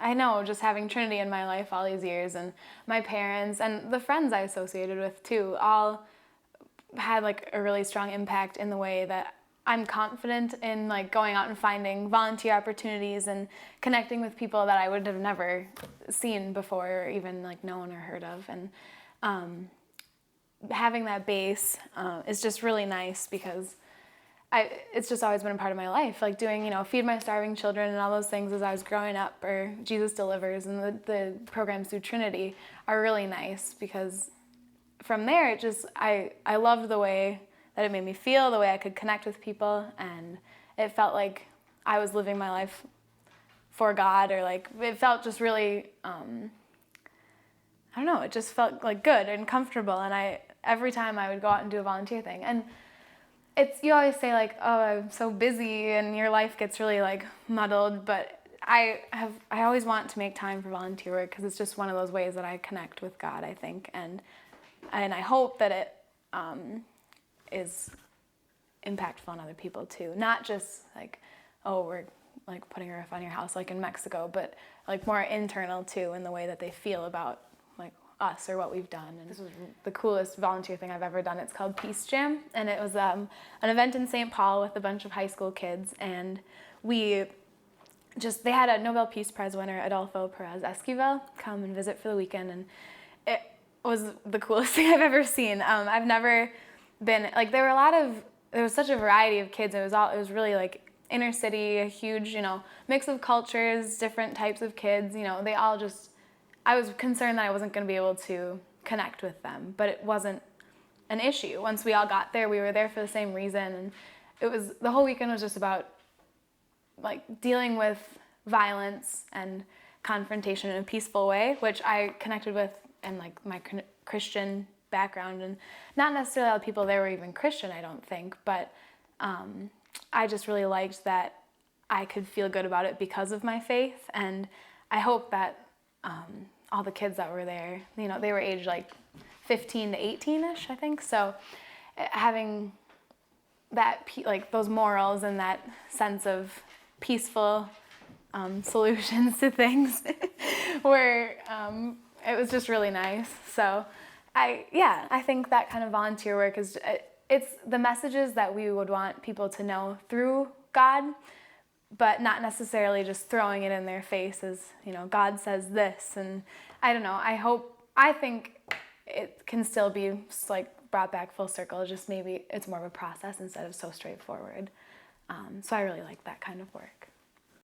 I know just having Trinity in my life all these years, and my parents and the friends I associated with too, all had like a really strong impact in the way that I'm confident in like going out and finding volunteer opportunities and connecting with people that I would have never seen before or even like known or heard of. And having that base is just really nice because it's just always been a part of my life, like doing, Feed My Starving Children and all those things as I was growing up, or Jesus Delivers, and the programs through Trinity are really nice because from there, I loved the way that it made me feel, the way I could connect with people, and it felt like I was living my life for God, or like it felt just really, I don't know, it just felt like good and comfortable, and every time I would go out and do a volunteer thing, and you always say like, oh, I'm so busy and your life gets really like muddled, but I always want to make time for volunteer work because it's just one of those ways that I connect with God, I think, and I hope that it is impactful on other people too, not just like, oh, we're like putting a roof on your house like in Mexico, but like more internal too in the way that they feel about like us or what we've done. And this was the coolest volunteer thing I've ever done. It's called Peace Jam, and it was an event in St. Paul with a bunch of high school kids, and they had a Nobel Peace Prize winner, Adolfo Perez Esquivel, come and visit for the weekend, and it was the coolest thing I've ever seen. I've never been, like, there was such a variety of kids. It was really like inner city, a huge, mix of cultures, different types of kids, they all just, I was concerned that I wasn't going to be able to connect with them, but it wasn't an issue. Once we all got there, we were there for the same reason, and the whole weekend was just about like dealing with violence and confrontation in a peaceful way, which I connected with in like my Christian background, and not necessarily all the people there were even Christian, I don't think, but I just really liked that I could feel good about it because of my faith, and I hope that all the kids that were there, they were aged like 15 to 18-ish, I think, so having that, like those morals and that sense of peaceful solutions to things it was just really nice. So I think that kind of volunteer work it's the messages that we would want people to know through God, but not necessarily just throwing it in their face as, God says this, and I don't know, I think it can still be like brought back full circle, just maybe it's more of a process instead of so straightforward. So I really like that kind of work.